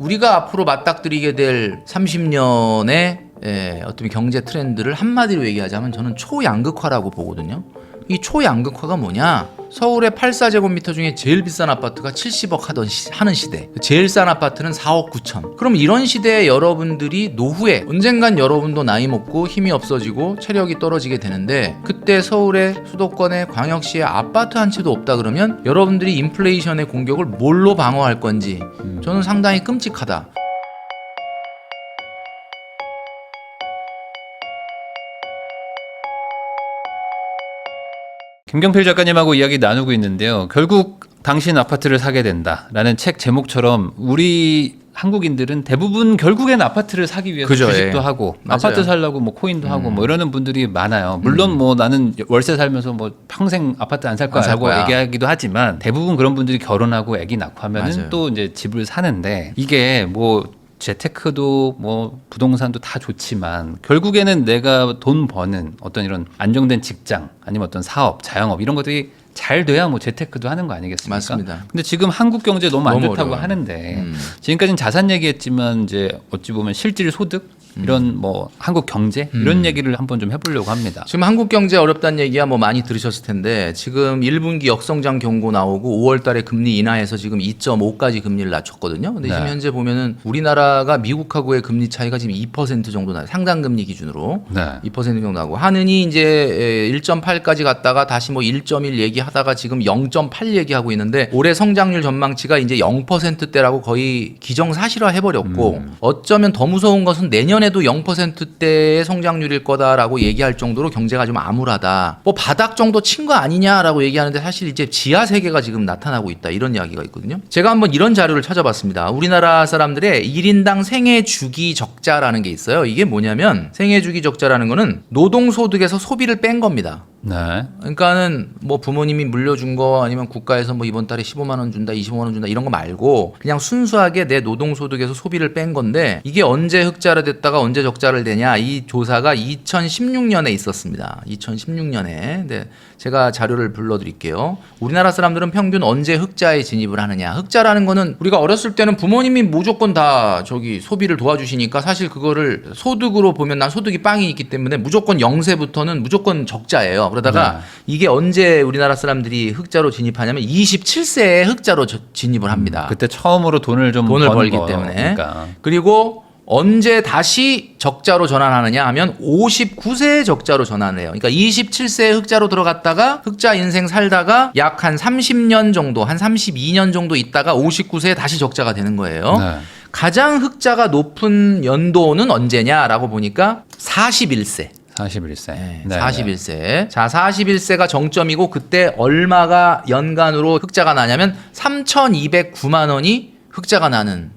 우리가 앞으로 맞닥뜨리게 될 30년의 어떤 경제 트렌드를 한마디로 얘기하자면 저는 초양극화라고 보거든요. 이 초양극화가 뭐냐? 서울의 84제곱미터 중에 제일 비싼 아파트가 70억 하는 시대, 제일 싼 아파트는 4억 9천. 그럼 이런 시대에 여러분들이 노후에 언젠간 여러분도 나이 먹고 힘이 없어지고 체력이 떨어지게 되는데, 그때 서울의 수도권의 광역시에 아파트 한 채도 없다 그러면 여러분들이 인플레이션의 공격을 뭘로 방어할 건지 저는 상당히 끔찍하다. 김경필 작가님하고 이야기 나누고 있는데요. 결국 당신 아파트를 사게 된다라는 책 제목처럼 우리 한국인들은 대부분 결국엔 아파트를 사기 위해서 그죠, 주식도 예. 하고 맞아요. 아파트 살려고 뭐 코인도 하고 뭐 이러는 분들이 많아요. 물론 뭐 나는 월세 살면서 뭐 평생 아파트 안 살 거야라고 얘기하기도 하지만 대부분 그런 분들이 결혼하고 아기 낳고 하면은 맞아요. 또 이제 집을 사는데, 이게 뭐 재테크도 뭐 부동산도 다 좋지만 결국에는 내가 돈 버는 어떤 이런 안정된 직장 아니면 어떤 사업, 자영업 이런 것들이 잘 돼야 뭐 재테크도 하는 거 아니겠습니까? 맞습니다. 근데 지금 한국 경제 너무 안 너무 좋다고 어려워요. 하는데 지금까지는 자산 얘기했지만 이제 어찌 보면 실질 소득 이런 뭐 한국 경제 이런 얘기를 한번 좀 해보려고 합니다. 지금 한국 경제 어렵다는 얘기야 뭐 많이 들으셨을 텐데, 지금 1분기 역성장 경고 나오고 5월 달에 금리 인하해서 지금 2.5까지 금리를 낮췄거든요. 근데 지금 현재 보면은 우리나라가 미국하고의 금리 차이가 지금 2% 정도 나요. 상당 금리 기준으로. 2% 정도 나고, 하느니 이제 1.8까지 갔다가 다시 뭐 1.1 얘기하다가 지금 0.8 얘기하고 있는데, 올해 성장률 전망치가 이제 0%대라고 거의 기정사실화 해버렸고, 어쩌면 더 무서운 것은 내년에도 0%대의 성장률일 거다라고 얘기할 정도로 경제가 좀 암울하다. 뭐 바닥 정도 친 거 아니냐라고 얘기하는데, 사실 이제 지하 세계가 지금 나타나고 있다, 이런 이야기가 있거든요. 제가 한번 이런 자료를 찾아봤습니다. 우리나라 사람들의 1인당 생애 주기 적자라는 게 있어요. 이게 뭐냐면, 생애 주기 적자라는 거는 노동소득에서 소비를 뺀 겁니다. 그러니까는 뭐 부모님이 물려준 거 아니면 국가에서 뭐 이번 달에 15만 원 준다, 25만 원 준다 이런 거 말고 그냥 순수하게 내 노동소득에서 소비를 뺀 건데, 이게 언제 흑자를 됐다가 언제 적자를 되냐, 이 조사가 2016년에 있었습니다. 2016년에. 네, 제가 자료를 불러드릴게요. 우리나라 사람들은 평균 언제 흑자에 진입을 하느냐. 흑자라는 거는 우리가 어렸을 때는 부모님이 무조건 다 저기 소비를 도와주시니까 사실 그거를 소득으로 보면 난 소득이 빵이 있기 때문에 무조건 0세부터는 무조건 적자예요. 그러다가 이게 언제 우리나라 사람들이 흑자로 진입하냐면 27세에 흑자로 진입을 합니다. 그때 처음으로 돈을 벌기 때문에. 그러니까. 그리고 언제 다시 적자로 전환하느냐 하면 59세에 적자로 전환해요. 그러니까 27세에 흑자로 들어갔다가 흑자 인생 살다가 약 한 30년 정도, 한 32년 정도 있다가 59세에 다시 적자가 되는 거예요. 가장 흑자가 높은 연도는 언제냐라고 보니까 41세. 41세. 네, 41세. 자, 41세가 정점이고, 그때 얼마가 연간으로 흑자가 나냐면 3,209만 원이 흑자가 나는,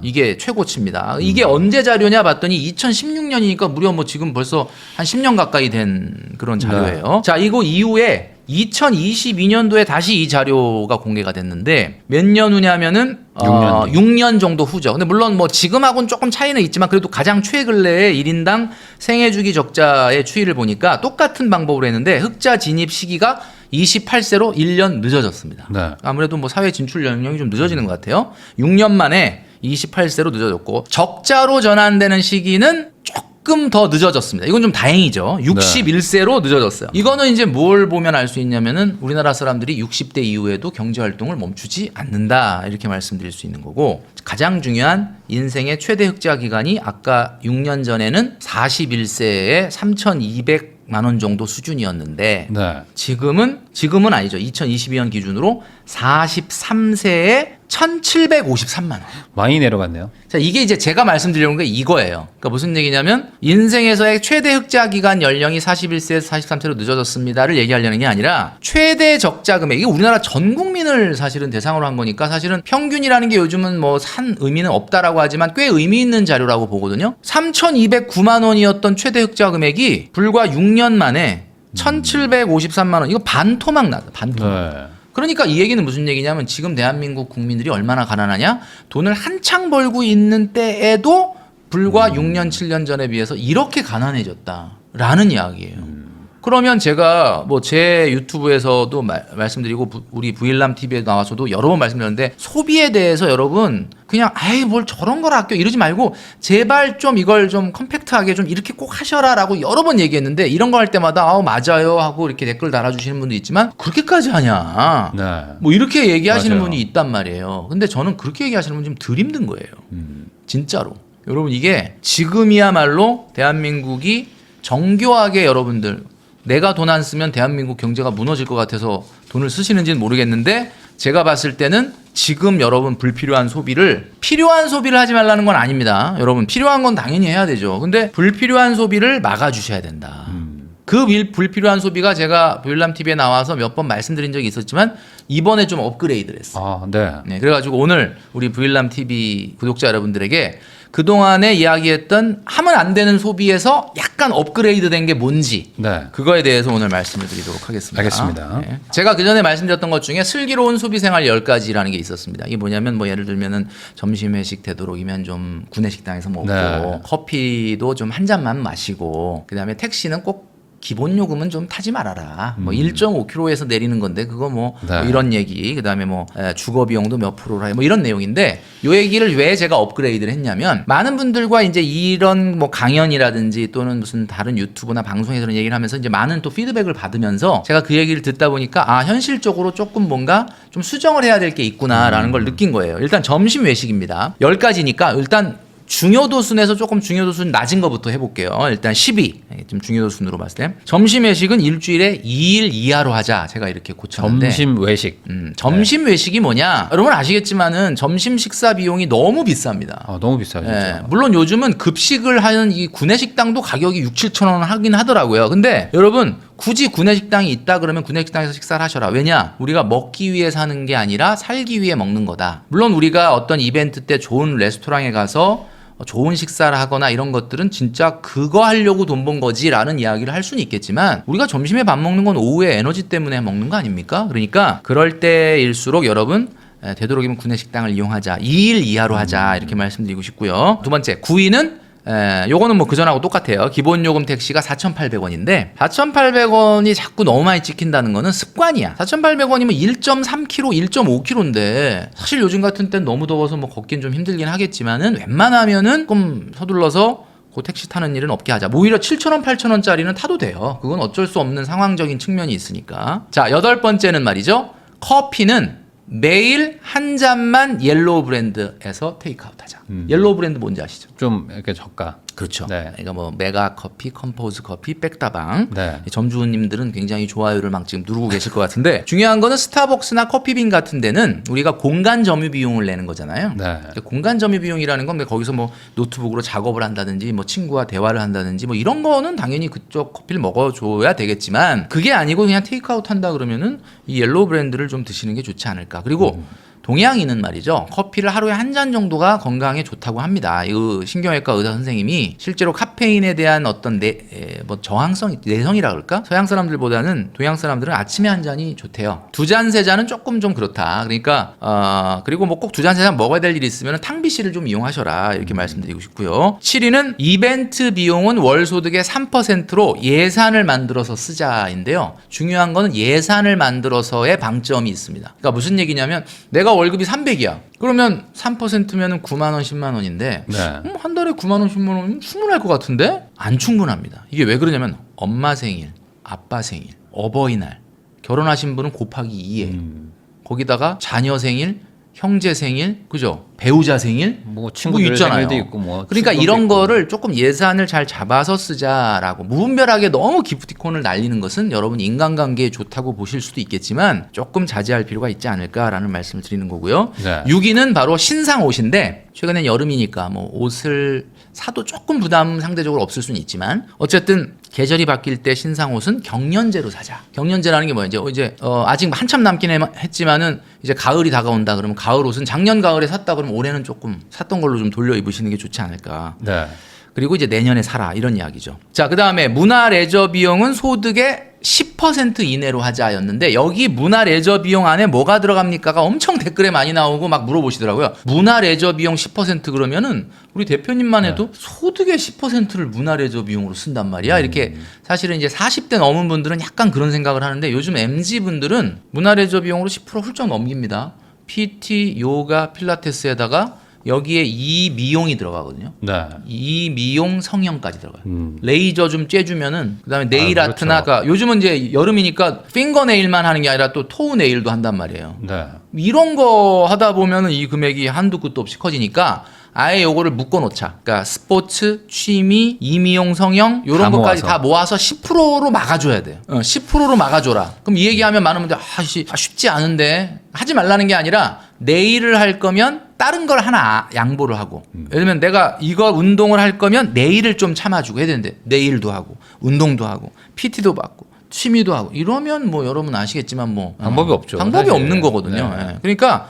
이게 최고치입니다. 이게 언제 자료냐 봤더니 2016년이니까 무려 뭐 지금 벌써 한 10년 가까이 된 그런 자료예요. 자, 이거 이후에 2022년도에 다시 이 자료가 공개가 됐는데, 몇 년 후냐면은 6년 정도 후죠. 근데 물론 뭐 지금하고는 조금 차이는 있지만 그래도 가장 최근래에 1인당 생애주기 적자의 추이를 보니까 똑같은 방법으로 했는데, 흑자 진입 시기가 28세로 1년 늦어졌습니다. 아무래도 뭐 사회 진출 연령이 좀 늦어지는 것 같아요. 6년 만에 28세로 늦어졌고, 적자로 전환되는 시기는 조금 더 늦어졌습니다. 이건 좀 다행이죠. 61세로 늦어졌어요. 이거는 이제 뭘 보면 알 수 있냐면은 우리나라 사람들이 60대 이후에도 경제 활동을 멈추지 않는다, 이렇게 말씀드릴 수 있는 거고, 가장 중요한 인생의 최대 흑자 기간이 아까 6년 전에는 41세에 3,200만 원 정도 수준이었는데 지금은 아니죠. 2022년 기준으로 43세에 1,753만 원. 많이 내려갔네요. 자, 이게 이제 제가 말씀드리려는 게 이거예요. 그러니까 무슨 얘기냐면, 인생에서의 최대 흑자 기간 연령이 41세에서 43세로 늦어졌습니다를 얘기하려는 게 아니라, 최대 적자 금액, 이게 우리나라 전 국민을 사실은 대상으로 한 거니까 사실은 평균이라는 게 요즘은 뭐 산 의미는 없다라고 하지만 꽤 의미 있는 자료라고 보거든요. 3,209만 원이었던 최대 흑자 금액이 불과 6년 만에 1,753만 원. 이거 반토막 나다. 반토막. 그러니까 이 얘기는 무슨 얘기냐면, 지금 대한민국 국민들이 얼마나 가난하냐? 돈을 한창 벌고 있는 때에도 불과 6년, 7년 전에 비해서 이렇게 가난해졌다라는 이야기예요. 그러면 제가 뭐 제 유튜브에서도 말씀드리고 우리 부일남 TV에 나와서도 여러 번 말씀드렸는데, 소비에 대해서 여러분 그냥 아이 뭘 저런 걸 아껴 이러지 말고 제발 좀 이걸 좀 컴팩트하게 좀 이렇게 꼭 하셔라라고 여러 번 얘기했는데 이런 거 할 때마다 맞아요 하고 이렇게 댓글 달아주시는 분도 있지만 그렇게까지 하냐 네. 뭐 이렇게 얘기하시는 맞아요. 분이 있단 말이에요. 근데 저는 그렇게 얘기하시는 분 좀 덜 힘든 거예요. 진짜로. 여러분 이게 지금이야말로 대한민국이 정교하게 여러분들 내가 돈 안 쓰면 대한민국 경제가 무너질 것 같아서 돈을 쓰시는지는 모르겠는데 제가 봤을 때는 지금 여러분 불필요한 소비를 필요한 소비를 하지 말라는 건 아닙니다. 여러분 필요한 건 당연히 해야 되죠. 근데 불필요한 소비를 막아주셔야 된다. 그 불필요한 소비가 제가 보일람TV에 나와서 몇 번 말씀드린 적이 있었지만 이번에 좀 업그레이드를 했어요. 네. 네, 그래가지고 오늘 우리 보일람TV 구독자 여러분들에게 그동안에 이야기했던 하면 안 되는 소비에서 약간 업그레이드 된 게 뭔지 네. 그거에 대해서 오늘 말씀을 드리도록 하겠습니다. 알겠습니다. 네. 제가 그전에 말씀드렸던 것 중에 슬기로운 소비생활 10가지라는 게 있었습니다. 이게 뭐냐면 뭐 예를 들면은 점심 회식 되도록이면 좀 구내식당에서 먹고 네. 커피도 좀 한 잔만 마시고 그다음에 택시는 꼭 기본 요금은 좀 타지 말아라. 뭐 1.5km에서 내리는 건데 그거 뭐, 네. 뭐 이런 얘기. 그다음에 뭐 주거 비용도 몇 프로라 뭐 이런 내용인데 요 얘기를 왜 제가 업그레이드를 했냐면 많은 분들과 이제 이런 뭐 강연이라든지 또는 무슨 다른 유튜브나 방송에서 그런 얘기를 하면서 이제 많은 또 피드백을 받으면서 제가 그 얘기를 듣다 보니까 현실적으로 조금 뭔가 좀 수정을 해야 될 게 있구나라는 걸 느낀 거예요. 일단 점심 외식입니다. 10가지니까 일단 중요도 순에서 조금 중요도 순 낮은 것부터 해볼게요. 일단 12. 좀 중요도 순으로 봤을 때. 점심 외식은 일주일에 2일 이하로 하자. 제가 이렇게 고쳤는데. 점심 외식. 점심 외식이 뭐냐? 여러분 아시겠지만은 점심 식사 비용이 너무 비쌉니다. 너무 비싸요. 진짜. 예, 물론 요즘은 급식을 하는 이 구내식당도 가격이 6, 7천 원 하긴 하더라고요. 근데 여러분 굳이 구내식당이 있다 그러면 구내식당에서 식사를 하셔라. 왜냐? 우리가 먹기 위해 사는 게 아니라 살기 위해 먹는 거다. 물론 우리가 어떤 이벤트 때 좋은 레스토랑에 가서 좋은 식사를 하거나 이런 것들은 진짜 그거 하려고 돈 번 거지라는 이야기를 할 수는 있겠지만 우리가 점심에 밥 먹는 건 오후에 에너지 때문에 먹는 거 아닙니까? 그러니까 그럴 때일수록 여러분 되도록이면 구내식당을 이용하자. 2일 이하로 하자. 이렇게 말씀드리고 싶고요. 두 번째 9위는 요거는 뭐 그전하고 똑같아요. 기본 요금 택시가 4,800원인데 4,800원이 자꾸 너무 많이 찍힌다는 거는 습관이야. 4,800원이면 1.3km, 1.5km인데 사실 요즘 같은 땐 너무 더워서 뭐 걷긴 좀 힘들긴 하겠지만은 웬만하면은 조금 서둘러서 그 택시 타는 일은 없게 하자. 뭐 오히려 7,000원, 8,000원짜리는 타도 돼요. 그건 어쩔 수 없는 상황적인 측면이 있으니까. 자, 8번째는 말이죠. 커피는 매일 한 잔만 옐로우 브랜드에서 테이크아웃 하자. 옐로우 브랜드 뭔지 아시죠? 좀 이렇게 저가. 그렇죠. 네. 그러니까 뭐 메가 커피, 컴포즈 커피, 백다방. 네. 점주님들은 굉장히 좋아요를 막 지금 누르고 계실 것 같은데 중요한 거는 스타벅스나 커피빈 같은 데는 우리가 공간 점유 비용을 내는 거잖아요. 네. 그러니까 공간 점유 비용이라는 건 거기서 뭐 노트북으로 작업을 한다든지 뭐 친구와 대화를 한다든지 뭐 이런 거는 당연히 그쪽 커피를 먹어줘야 되겠지만 그게 아니고 그냥 테이크아웃 한다 그러면은 이 옐로우 브랜드를 좀 드시는 게 좋지 않을까. 그리고 동양인은 말이죠. 커피를 하루에 한 잔 정도가 건강에 좋다고 합니다. 이 신경외과 의사 선생님이 실제로 카페인에 대한 어떤 뭐 저항성, 내성이라 그럴까? 서양 사람들보다는 동양 사람들은 아침에 한 잔이 좋대요. 2잔, 3잔은 조금 좀 그렇다. 그러니까 그리고 뭐 꼭 2잔, 3잔 먹어야 될 일이 있으면 탕비실을 좀 이용하셔라. 이렇게 말씀드리고 싶고요. 7위는 이벤트 비용은 월 소득의 3%로 예산을 만들어서 쓰자인데요. 중요한 거는 예산을 만들어서의 방점이 있습니다. 그러니까 무슨 얘기냐면 내가 월급이 300이야. 그러면 3%면은 9만 원, 10만 원인데 네. 한 달에 9만 원, 10만 원이면 충분할 것 같은데 안 충분합니다. 이게 왜 그러냐면 엄마 생일, 아빠 생일, 어버이날, 결혼하신 분은 곱하기 2예요. 거기다가 자녀 생일, 형제 생일, 그죠? 배우자 생일, 뭐 친구들 있잖아요. 생일도 있고 뭐. 그러니까 친구도 이런 있고. 거를 조금 예산을 잘 잡아서 쓰자라고. 무분별하게 너무 기프티콘을 날리는 것은 여러분 인간관계에 좋다고 보실 수도 있겠지만 조금 자제할 필요가 있지 않을까라는 말씀을 드리는 거고요. 네. 6위는 바로 신상 옷인데 최근엔 여름이니까 뭐 옷을 사도 조금 부담 상대적으로 없을 수는 있지만 어쨌든 계절이 바뀔 때 신상 옷은 경년제로 사자. 경년제라는 게 뭐예요? 이제 아직 한참 남긴 했지만은 이제 가을이 다가온다 그러면 가을 옷은 작년 가을에 샀다 그러면 올해는 조금 샀던 걸로 좀 돌려 입으시는 게 좋지 않을까. 네. 그리고 이제 내년에 사라 이런 이야기죠. 자, 그다음에 문화 레저 비용은 소득의 10% 이내로 하자였는데 여기 문화 레저 비용 안에 뭐가 들어갑니까가 엄청 댓글에 많이 나오고 막 물어보시더라고요. 문화 레저 비용 10% 그러면은 우리 대표님만 해도 소득의 10%를 문화 레저 비용으로 쓴단 말이야. 이렇게 사실은 이제 40대 넘은 분들은 약간 그런 생각을 하는데 요즘 MZ 분들은 문화 레저 비용으로 10% 훌쩍 넘깁니다. PT, 요가, 필라테스에다가 여기에 이미용이 들어가거든요. 네. 이미용 성형까지 들어가요. 레이저 좀 쬐주면은 그다음에 네일 아, 아트나 그렇죠. 요즘은 이제 여름이니까 핑거 네일만 하는 게 아니라 또 토우 네일도 한단 말이에요. 네. 이런 거 하다 보면은 이 금액이 한두 끝도 없이 커지니까 아예 요거를 묶어 놓자. 그러니까 스포츠, 취미, 이미용, 성형 요런 다 것까지 모아서. 다 모아서 10%로 막아줘야 돼요. 10%로 막아줘라. 그럼 이 얘기하면 많은 분들 쉽지 않은데 하지 말라는 게 아니라 네일을 할 거면 다른 걸 하나 양보를 하고 예를 들면 내가 이거 운동을 할 거면 네일을 좀 참아주고 해야 되는데 네일도 하고 운동도 하고 PT도 받고 취미도 하고 이러면 뭐 여러분 아시겠지만 뭐 방법이 없죠, 방법이 사실. 없는 거거든요. 네. 예. 그러니까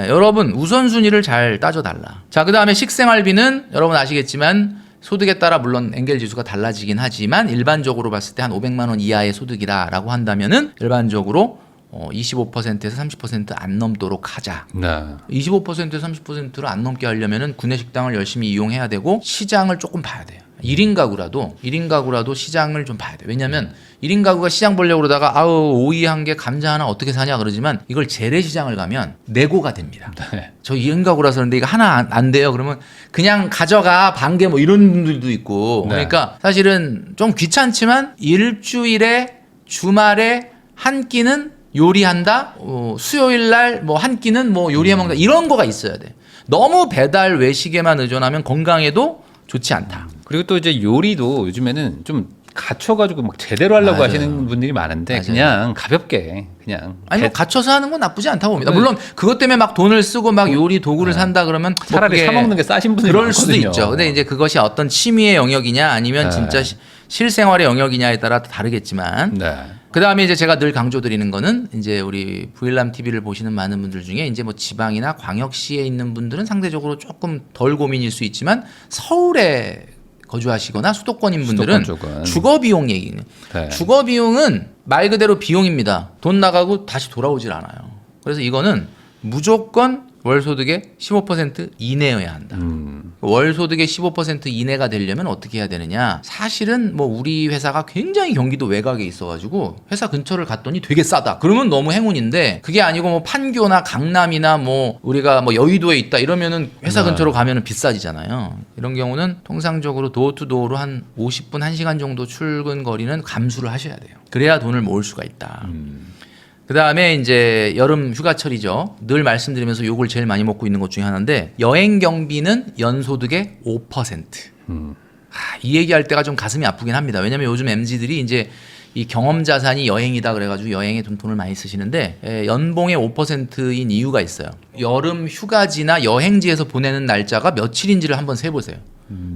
여러분 우선순위를 잘 따져달라. 자, 그 다음에 식생활비는 여러분 아시겠지만 소득에 따라 물론 엔겔 지수가 달라지긴 하지만 일반적으로 봤을 때 한 500만 원 이하의 소득이다라고 한다면은 일반적으로 25%에서 30%안 넘도록 하자. 네. 25%에서 30%를 안 넘게 하려면은 구내식당을 열심히 이용해야 되고 시장을 조금 봐야 돼요. 1인 가구라도 시장을 좀 봐야 돼요. 왜냐면 1인 가구가 시장 보려고 그러다가 오이 한 개 감자 하나 어떻게 사냐 그러지만 이걸 재래시장을 가면 내고가 됩니다. 네. 저 2인 가구라서 그런데 이거 하나 안 돼요. 그러면 그냥 가져가 반개 뭐 이런 분들도 있고 네. 그러니까 사실은 좀 귀찮지만 일주일에 주말에 한 끼는 요리한다. 수요일 날 뭐 한 끼는 뭐 요리해 먹는다. 이런 거가 있어야 돼. 너무 배달 외식에만 의존하면 건강에도 좋지 않다. 그리고 또 이제 요리도 요즘에는 좀 갖춰가지고 막 제대로 하려고 맞아요. 하시는 분들이 많은데 맞아요. 그냥 가볍게 그냥 아니 뭐 갇혀서 하는 건 나쁘지 않다고 봅니다. 네. 물론 그것 때문에 막 돈을 쓰고 막 요리 도구를 산다 그러면 뭐 차라리 그게 사 먹는 게 싸신 분들이 그럴 수도 많거든요. 있죠. 근데 이제 그것이 어떤 취미의 영역이냐 아니면 네. 진짜 실생활의 영역이냐에 따라 다르겠지만 네. 그 다음에 이제 제가 늘 강조드리는 거는 이제 우리 부일남 TV를 보시는 많은 분들 중에 이제 뭐 지방이나 광역시에 있는 분들은 상대적으로 조금 덜 고민일 수 있지만 서울에 거주하시거나 수도권인 분들은 수도권 쪽은. 주거 비용 얘기는 네. 주거 비용은 말 그대로 비용입니다. 돈 나가고 다시 돌아오질 않아요. 그래서 이거는 무조건 월 소득의 15% 이내여야 한다. 월 소득의 15% 이내가 되려면 어떻게 해야 되느냐? 사실은 뭐 우리 회사가 굉장히 경기도 외곽에 있어가지고 회사 근처를 갔더니 되게 싸다. 그러면 너무 행운인데 그게 아니고 뭐 판교나 강남이나 뭐 우리가 뭐 여의도에 있다 이러면은 회사 근처로 가면은 비싸지잖아요. 이런 경우는 통상적으로 도어투도어로 한 50분 1시간 정도 출근 거리는 감수를 하셔야 돼요. 그래야 돈을 모을 수가 있다. 그 다음에 이제 여름 휴가철이죠. 늘 말씀드리면서 욕을 제일 많이 먹고 있는 것 중에 하나인데 여행 경비는 연소득의 5%. 이 얘기할 때가 좀 가슴이 아프긴 합니다. 왜냐면 요즘 MZ들이 이제 이 경험 자산이 여행이다 그래가지고 여행에 좀 돈을 많이 쓰시는데 연봉의 5%인 이유가 있어요. 여름 휴가지나 여행지에서 보내는 날짜가 며칠인지를 한번 세보세요.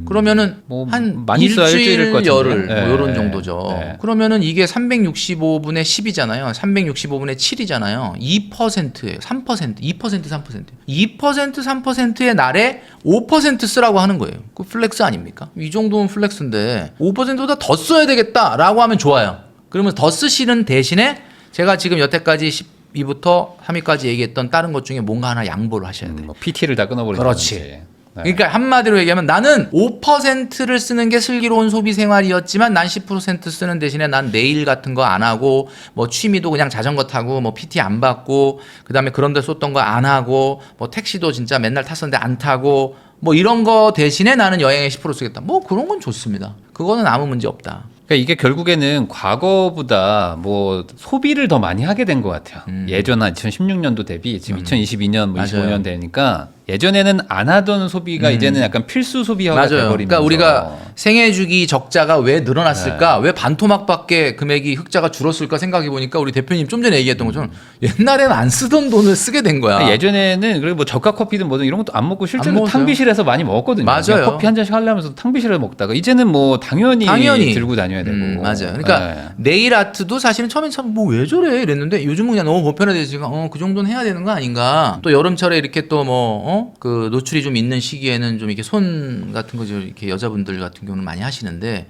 그러면은 뭐 한 많이 써야 일주일일 것 일주일 같은데. 열흘 뭐 네. 이런 정도죠. 네. 그러면은 이게 365분의 10이잖아요. 365분의 7이잖아요. 2%예요. 3%, 2%, 3%. 2%, 3%의 날에 5% 쓰라고 하는 거예요. 그 플렉스 아닙니까? 이 정도면 플렉스인데 5%보다 더 써야 되겠다라고 하면 좋아요. 그러면 더 쓰시는 대신에 제가 지금 여태까지 12부터 3위까지 얘기했던 다른 것 중에 뭔가 하나 양보를 하셔야 돼요. 뭐 PT를 다 끊어버리는 그렇지. 건지. 네. 그러니까 한마디로 얘기하면 나는 5%를 쓰는 게 슬기로운 소비 생활이었지만 난 10% 쓰는 대신에 난 네일 같은 거 안 하고 뭐 취미도 그냥 자전거 타고 뭐 PT 안 받고 그다음에 그런 데 쏟던 거 안 하고 뭐 택시도 진짜 맨날 탔었는데 안 타고 뭐 이런 거 대신에 나는 여행에 10% 쓰겠다. 뭐 그런 건 좋습니다. 그거는 아무 문제 없다. 그러니까 이게 결국에는 과거보다 뭐 소비를 더 많이 하게 된 것 같아요. 예전 한 2016년도 대비 지금 2022년, 뭐 25년 맞아요. 되니까 예전에는 안 하던 소비가 이제는 약간 필수 소비화가 맞아요. 돼버리면서. 그러니까 우리가 생애주기 적자가 왜 늘어났을까? 왜 반토막밖에 금액이 흑자가 줄었을까 생각해 보니까 우리 대표님 좀 전에 얘기했던 것처럼 옛날에는 안 쓰던 돈을 쓰게 된 거야. 예전에는 그리고 뭐 저가 커피든 뭐든 이런 것도 안 먹고 실제로 먹었어요. 탕비실에서 많이 먹었거든요. 맞아요. 그냥 커피 한 잔씩 하려면서 탕비실에서 먹다가 이제는 뭐 당연히 들고 다녀야 되고. 맞아요. 그러니까 네. 네일 아트도 사실은 처음엔 참 뭐 왜 저래 이랬는데 요즘은 그냥 너무 보편화되니까 그 정도는 해야 되는 거 아닌가. 또 여름철에 이렇게 또 뭐 그 노출이 좀 있는 시기에는 좀 이렇게 손 같은 거 좀 이렇게 여자분들 같은 경우는 많이 하시는데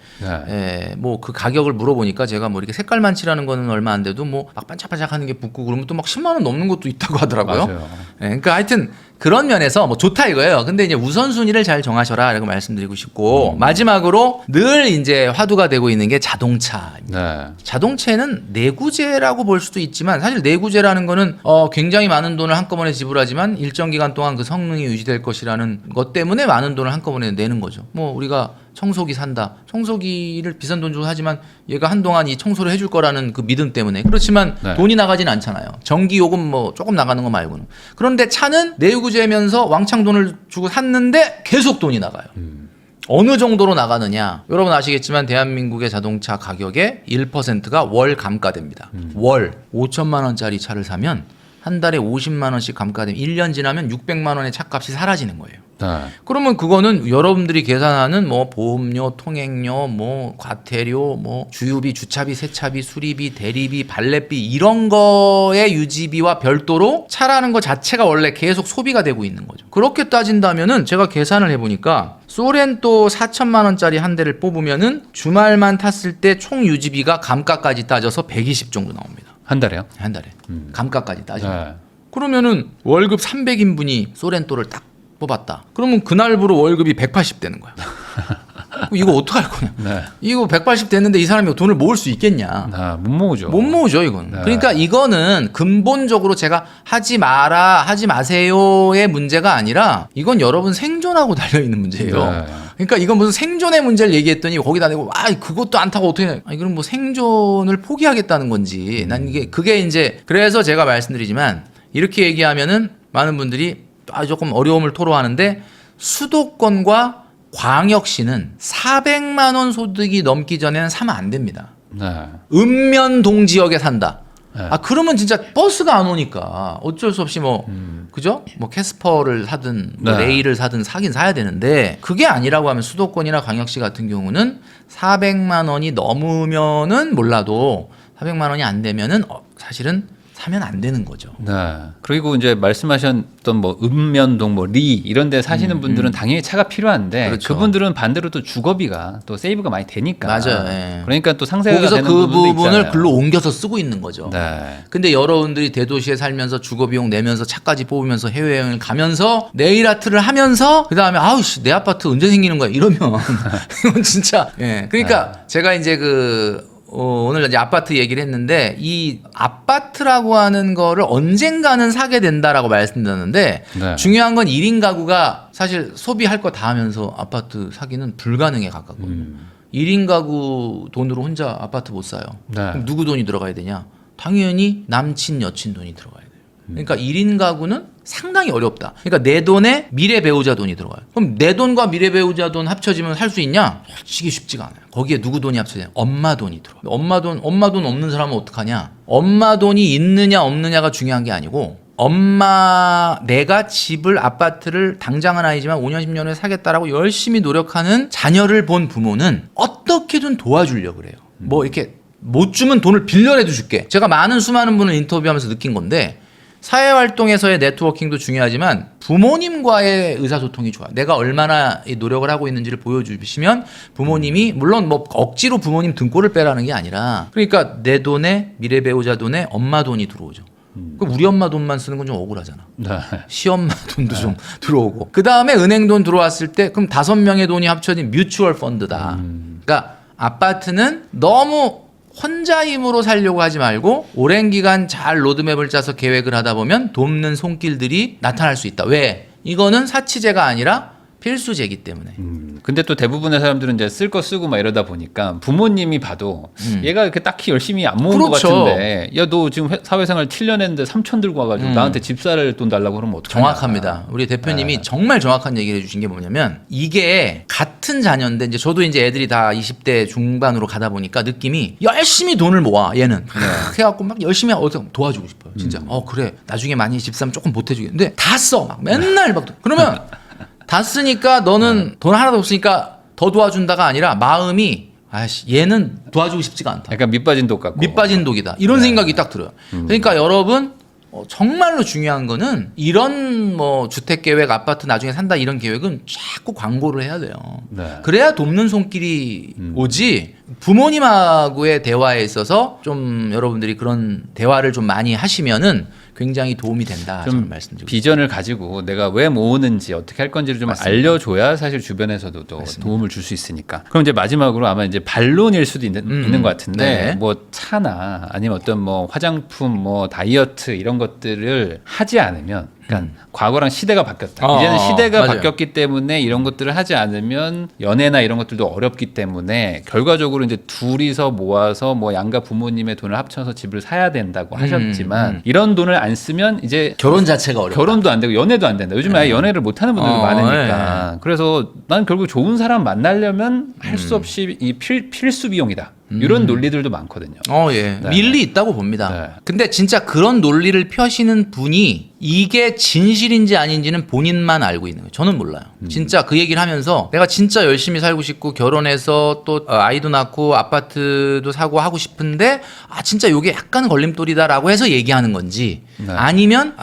네. 뭐 그 가격을 물어보니까 제가 뭐 이렇게 색깔만 칠하는 거는 얼마 안 돼도 뭐 막 반짝반짝하는 게 붙고 그러면 또 막 10만 원 넘는 것도 있다고 하더라고요. 맞아요. 그러니까 하여튼 그런 면에서 뭐 좋다 이거예요. 근데 이제 우선순위를 잘 정하셔라 라고 말씀드리고 싶고 마지막으로 늘 이제 화두가 되고 있는 게 자동차입니다. 네. 자동차에는 내구재라고 볼 수도 있지만 사실 내구재라는 거는 굉장히 많은 돈을 한꺼번에 지불하지만 일정 기간 동안 그 성능이 유지될 것이라는 것 때문에 많은 돈을 한꺼번에 내는 거죠. 뭐 우리가 청소기 산다. 청소기를 비싼 돈 주고 하지만 얘가 한동안 이 청소를 해줄 거라는 그 믿음 때문에. 그렇지만 네. 돈이 나가진 않잖아요. 전기 요금 뭐 조금 나가는 거 말고는. 그런데 차는 내구재면서 왕창 돈을 주고 샀는데 계속 돈이 나가요. 어느 정도로 나가느냐. 여러분 아시겠지만 대한민국의 자동차 가격의 1%가 월 감가됩니다. 월 5천만 원짜리 차를 사면 한 달에 50만 원씩 감가되면 1년 지나면 600만 원의 차값이 사라지는 거예요. 네. 그러면 그거는 여러분들이 계산하는 뭐 보험료, 통행료, 뭐 과태료, 뭐 주유비, 주차비, 세차비, 수리비, 대리비, 발렛비 이런 거의 유지비와 별도로 차라는 것 자체가 원래 계속 소비가 되고 있는 거죠. 그렇게 따진다면은 제가 계산을 해보니까 소렌토 4천만 원짜리 한 대를 뽑으면은 주말만 탔을 때 총 유지비가 감가까지 따져서 120 정도 나옵니다. 한 달에요? 한 달에 감가까지 따지면. 네. 그러면은 월급 300인분이 소렌토를 딱 뽑았다. 그러면 그날부로 월급이 180 되는 거야. 이거 어떡할 거냐. 네. 이거 180 됐는데 이 사람이 돈을 모을 수 있겠냐. 아, 못 모으죠. 못 모으죠, 이건. 네. 그러니까 이거는 근본적으로 제가 하지 마라, 하지 마세요의 문제가 아니라 이건 여러분 생존하고 달려있는 문제예요. 네. 그러니까 이건 무슨 생존의 문제를 얘기했더니 거기다 대고 그것도 안 타고 어떻게 아니 그럼 뭐 생존을 포기하겠다는 건지 난 이게 그게 이제 그래서 제가 말씀드리지만 이렇게 얘기하면은 많은 분들이 조금 어려움을 토로하는데 수도권과 광역시는 400만 원 소득이 넘기 전에는 사면 안 됩니다. 네. 읍면동 지역에 산다. 네. 그러면 진짜 버스가 안 오니까 어쩔 수 없이 뭐 그죠? 뭐 캐스퍼를 사든 뭐 네. 레일을 사든 사긴 사야 되는데 그게 아니라고 하면 수도권이나 광역시 같은 경우는 400만 원이 넘으면은 몰라도 400만 원이 안 되면은 사실은 사면 안 되는 거죠. 네. 그리고 이제 말씀하셨던 뭐 읍면동 뭐 리 이런 데 사시는 분들은 당연히 차가 필요한데 그렇죠. 그분들은 반대로 또 주거비가 또 세이브가 많이 되니까. 맞아요. 예. 그러니까 또 상세가 거기서 되는 그 부분도 부분을 있잖아요. 글로 옮겨서 쓰고 있는 거죠. 네. 근데 여러분들이 대도시에 살면서 주거비용 내면서 차까지 뽑으면서 해외여행을 가면서 네일 아트를 하면서 그다음에 아우씨 내 아파트 언제 생기는 거야 이러면 이건 진짜 예. 그러니까 제가 이제 오늘 이제 아파트 얘기를 했는데 이 아파트라고 하는 거를 언젠가는 사게 된다라고 말씀드렸는데 네. 중요한 건 1인 가구가 사실 소비할 거 다 하면서 아파트 사기는 불가능에 가깝거든요. 1인 가구 돈으로 혼자 아파트 못 사요. 네. 그럼 누구 돈이 들어가야 되냐? 당연히 남친, 여친 돈이 들어가야 돼요. 그러니까 1인 가구는 상당히 어렵다. 그러니까 내 돈에 미래 배우자 돈이 들어가요. 그럼 내 돈과 미래 배우자 돈 합쳐지면 살 수 있냐? 솔직히 쉽지가 않아요. 거기에 누구 돈이 합쳐져요? 엄마 돈이 들어가요. 엄마 돈 없는 사람은 어떡하냐? 엄마 돈이 있느냐 없느냐가 중요한 게 아니고 내가 집을 아파트를 당장은 아니지만 5년 10년 후에 사겠다라고 열심히 노력하는 자녀를 본 부모는 어떻게든 도와주려고 그래요. 뭐 이렇게 못 주면 돈을 빌려라도 줄게. 제가 수많은 분을 인터뷰하면서 느낀 건데 사회활동에서의 네트워킹도 중요하지만 부모님과의 의사소통이 좋아. 내가 얼마나 노력을 하고 있는지를 보여주시면 부모님이 물론 뭐 억지로 부모님 등골을 빼라는 게 아니라 그러니까 내 돈에 미래 배우자 돈에 엄마 돈이 들어오죠. 그럼 우리 엄마 돈만 쓰는 건 좀 억울하잖아. 네. 시엄마 돈도 좀 들어오고 그 다음에 은행 돈 들어왔을 때 그럼 5명의 돈이 합쳐진 뮤추얼 펀드다. 그러니까 아파트는 너무 혼자 힘으로 살려고 하지 말고 오랜 기간 잘 로드맵을 짜서 계획을 하다 보면 돕는 손길들이 나타날 수 있다. 왜? 이거는 사치제가 아니라 필수제이기 때문에. 근데 또 대부분의 사람들은 이제 쓸 거 쓰고 막 이러다 보니까 부모님이 봐도 얘가 이렇게 딱히 열심히 안 모은 그렇죠. 것 같은데 야 너 지금 사회생활 7년 했는데 3천 들고 와가지고 나한테 집 살 돈 달라고 그러면 어떡하냐. 정확합니다. 우리 대표님이 정말 정확한 얘기를 해주신 게 뭐냐면 이게 같은 자녀인데 이제 저도 이제 애들이 다 20대 중반으로 가다 보니까 느낌이 열심히 돈을 모아 얘는 해갖고 막 열심히 도와주고 싶어요. 진짜. 그래 나중에 많이 집 사면 조금 보태주겠는데 다 써. 막 맨날 막 그러면 다 쓰니까 너는 돈 하나도 없으니까 더 도와준다가 아니라 마음이 얘는 도와주고 싶지가 않다. 약간 밑빠진 독 같고. 밑빠진 독이다. 이런 생각이 딱 들어요. 그러니까 여러분 정말로 중요한 거는 이런 뭐 주택계획 아파트 나중에 산다 이런 계획은 자꾸 광고를 해야 돼요. 네. 그래야 돕는 손길이 오지 부모님하고의 대화에 있어서 좀 여러분들이 그런 대화를 좀 많이 하시면은 굉장히 도움이 된다. 좀 저는 말씀드리고 비전을 가지고 내가 왜 모으는지 어떻게 할 건지를 좀 맞습니다. 알려줘야 사실 주변에서도 또 도움을 줄 수 있으니까. 그럼 이제 마지막으로 아마 이제 반론일 수도 있는 것 같은데 네. 뭐 차나 아니면 어떤 뭐 화장품 뭐 다이어트 이런 것들을 하지 않으면 그러니까 과거랑 시대가 바뀌었다. 이제는 시대가 맞아요. 바뀌었기 때문에 이런 것들을 하지 않으면 연애나 이런 것들도 어렵기 때문에 결과적으로 이제 둘이서 모아서 뭐 양가 부모님의 돈을 합쳐서 집을 사야 된다고 하셨지만 이런 돈을 안 쓰면 이제 결혼 자체가 어렵다. 결혼도 안 되고 연애도 안 된다. 요즘 아예 연애를 못 하는 분들도 많으니까. 그래서 난 결국 좋은 사람 만나려면 할 수 없이 이 필수 비용이다. 이런 논리들도 많거든요. 예. 네. 일리 있다고 봅니다. 네. 근데 진짜 그런 논리를 펴시는 분이 이게 진실인지 아닌지는 본인만 알고 있는 거예요. 저는 몰라요. 진짜 그 얘기를 하면서 내가 진짜 열심히 살고 싶고 결혼해서 또 아이도 낳고 아파트도 사고 하고 싶은데 진짜 요게 약간 걸림돌이다라고 해서 얘기하는 건지 네. 아니면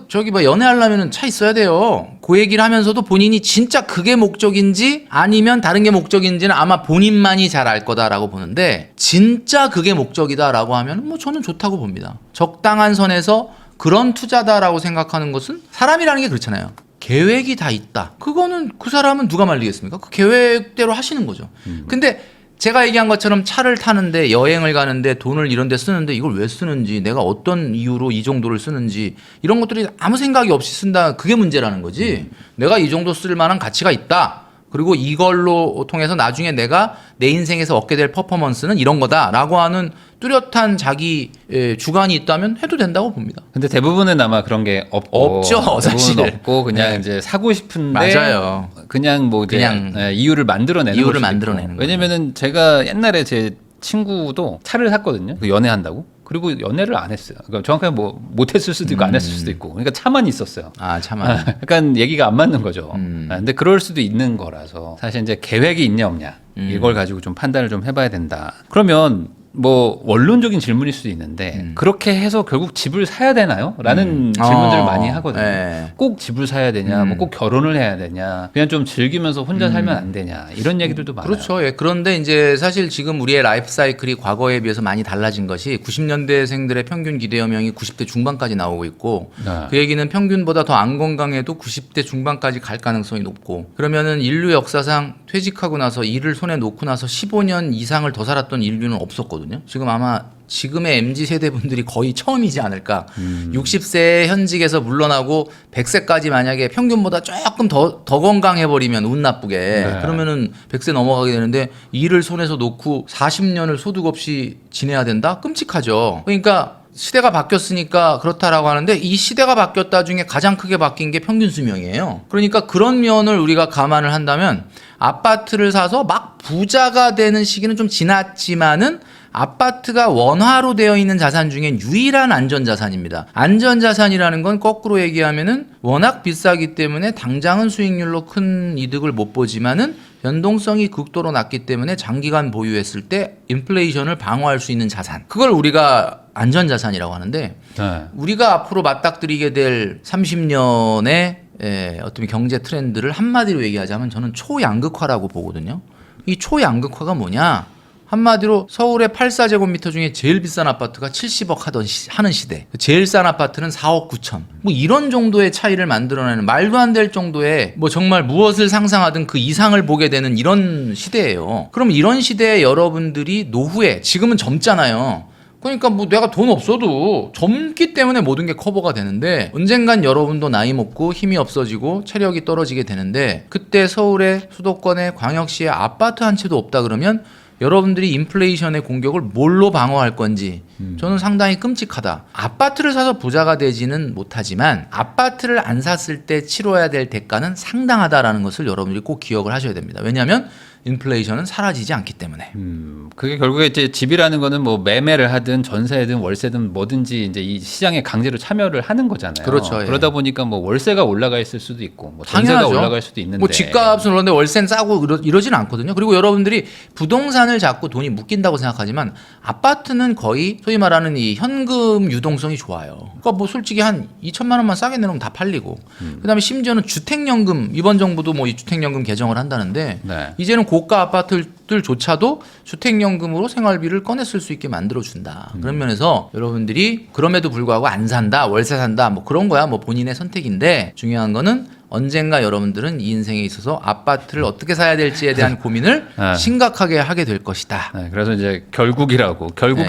저기 뭐 연애하려면 차 있어야 돼요. 그 얘기를 하면서도 본인이 진짜 그게 목적인지 아니면 다른 게 목적인지는 아마 본인만이 잘 알 거다라고 보는데 진짜 그게 목적이다라고 하면 뭐 저는 좋다고 봅니다. 적당한 선에서 그런 투자다라고 생각하는 것은 사람이라는 게 그렇잖아요. 계획이 다 있다. 그거는 그 사람은 누가 말리겠습니까? 그 계획대로 하시는 거죠. 근데 제가 얘기한 것처럼 차를 타는데 여행을 가는데 돈을 이런 데 쓰는데 이걸 왜 쓰는지 내가 어떤 이유로 이 정도를 쓰는지 이런 것들이 아무 생각이 없이 쓴다. 그게 문제라는 거지. 내가 이 정도 쓸 만한 가치가 있다. 그리고 이걸로 통해서 나중에 내가 내 인생에서 얻게 될 퍼포먼스는 이런 거다라고 하는 뚜렷한 자기 주관이 있다면 해도 된다고 봅니다. 근데 대부분은 아마 그런 게 없죠, 대부분은 사실. 없고 그냥 네. 이제 사고 싶은데 맞아요. 그냥 뭐 이제 그냥 이유를 만들어내는 이유를 걸 수도 만들어내는 있고. 왜냐면은 제가 옛날에 제 친구도 차를 샀거든요. 그 연애한다고. 그리고 연애를 안 했어요. 그러니까 정확하게 뭐 못했을 수도 있고 안 했을 수도 있고. 그러니까 차만 있었어요. 참아. 약간 얘기가 안 맞는 거죠. 근데 그럴 수도 있는 거라서 사실 이제 계획이 있냐 없냐 이걸 가지고 좀 판단을 좀 해봐야 된다. 그러면 뭐 원론적인 질문일 수도 있는데 그렇게 해서 결국 집을 사야 되나요? 라는 질문들을 많이 하거든요. 네. 꼭 집을 사야 되냐, 뭐 꼭 결혼을 해야 되냐, 그냥 좀 즐기면서 혼자 살면 안 되냐 이런 얘기들도 많아요. 그렇죠. 예. 그런데 이제 사실 지금 우리의 라이프 사이클이 과거에 비해서 많이 달라진 것이 90년대생들의 평균 기대여명이 90대 중반까지 나오고 있고 네. 그 얘기는 평균보다 더 안 건강해도 90대 중반까지 갈 가능성이 높고 그러면은 인류 역사상 퇴직하고 나서 일을 손에 놓고 나서 15년 이상을 더 살았던 인류는 없었거든요. 지금 아마 지금의 MZ 세대 분들이 거의 처음이지 않을까. 60세 현직에서 물러나고 100세까지 만약에 평균보다 조금 더 건강해 버리면 운 나쁘게 그러면은 100세 넘어가게 되는데 일을 손에서 놓고 40년을 소득 없이 지내야 된다? 끔찍하죠. 그러니까 시대가 바뀌었으니까 그렇다라고 하는데 이 시대가 바뀌었다 중에 가장 크게 바뀐 게 평균 수명이에요. 그러니까 그런 면을 우리가 감안을 한다면 아파트를 사서 막 부자가 되는 시기는 좀 지났지만은 아파트가 원화로 되어 있는 자산 중엔 유일한 안전자산입니다. 안전자산이라는 건 거꾸로 얘기하면은 워낙 비싸기 때문에 당장은 수익률로 큰 이득을 못 보지만은 변동성이 극도로 낮기 때문에 장기간 보유했을 때 인플레이션을 방어할 수 있는 자산. 그걸 우리가 안전자산이라고 하는데 네. 우리가 앞으로 맞닥뜨리게 될 30년의 어떤 경제 트렌드를 한마디로 얘기하자면 저는 초양극화라고 보거든요. 이 초양극화가 뭐냐? 한마디로 서울의 84제곱미터 중에 제일 비싼 아파트가 70억 하는 시대. 제일 싼 아파트는 4억 9천. 뭐 이런 정도의 차이를 만들어내는 말도 안 될 정도의 뭐 정말 무엇을 상상하든 그 이상을 보게 되는 이런 시대예요. 그럼 이런 시대에 여러분들이 노후에 지금은 젊잖아요. 그러니까 뭐 내가 돈 없어도 젊기 때문에 모든 게 커버가 되는데 언젠간 여러분도 나이 먹고 힘이 없어지고 체력이 떨어지게 되는데 그때 서울의 수도권의 광역시에 아파트 한 채도 없다 그러면 여러분들이 인플레이션의 공격을 뭘로 방어할 건지 저는 상당히 끔찍하다. 아파트를 사서 부자가 되지는 못하지만 아파트를 안 샀을 때 치러야 될 대가는 상당하다라는 것을 여러분들이 꼭 기억을 하셔야 됩니다. 왜냐하면 인플레이션은 사라지지 않기 때문에. 그게 결국에 이제 집이라는 거는 뭐 매매를 하든 전세든 월세든 뭐든지 이제 이 시장에 강제로 참여를 하는 거잖아요. 그렇죠. 예. 그러다 보니까 뭐 월세가 올라가 있을 수도 있고 뭐 전세가 당연하죠. 올라갈 수도 있는데 뭐 집값은 그런데 월세는 싸고 이러지는 않거든요. 그리고 여러분들이 부동산을 잡고 돈이 묶인다고 생각하지만 아파트는 거의 소위 말하는 이 현금 유동성이 좋아요. 그러니까 뭐 솔직히 한 2천만 원만 싸게 내놓으면 다 팔리고 그다음에 심지어는 주택연금 이번 정부도 뭐 이 주택연금 개정을 한다는데 네. 이제는 고가 아파트를 가족들조차도 주택연금으로 생활비를 꺼내 쓸 수 있게 만들어준다. 그런 면에서 여러분들이 그럼에도 불구하고 안 산다, 월세 산다, 뭐 그런 거야 뭐 본인의 선택인데 중요한 거는 언젠가 여러분들은 이 인생에 있어서 아파트를 어떻게 사야 될지에 대한 고민을 네. 심각하게 하게 될 것이다. 네, 그래서 이제 결국 네,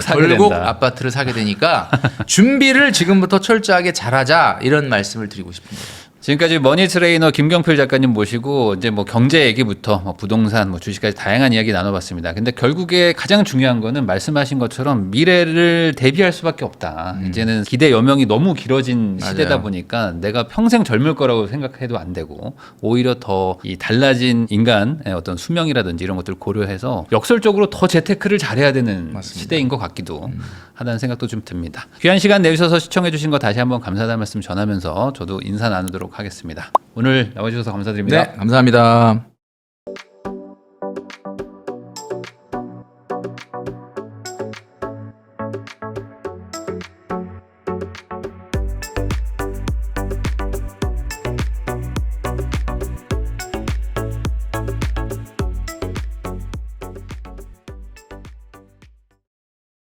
사게 결국 된다. 아파트를 사게 되니까 준비를 지금부터 철저하게 잘하자 이런 말씀을 드리고 싶습니다. 지금까지 머니 트레이너 김경필 작가님 모시고 이제 뭐 경제 얘기부터 뭐 부동산, 뭐 주식까지 다양한 이야기 나눠봤습니다. 근데 결국에 가장 중요한 거는 말씀하신 것처럼 미래를 대비할 수밖에 없다. 이제는 기대 여명이 너무 길어진 시대다 맞아요. 보니까 내가 평생 젊을 거라고 생각해도 안 되고 오히려 더 이 달라진 인간의 어떤 수명이라든지 이런 것들을 고려해서 역설적으로 더 재테크를 잘해야 되는 맞습니다. 시대인 것 같기도 하다는 생각도 좀 듭니다. 귀한 시간 내주셔서 시청해주신 거 다시 한번 감사하다는 말씀 전하면서 저도 인사 나누도록 하겠습니다. 오늘 나와주셔서 감사드립니다. 네, 감사합니다.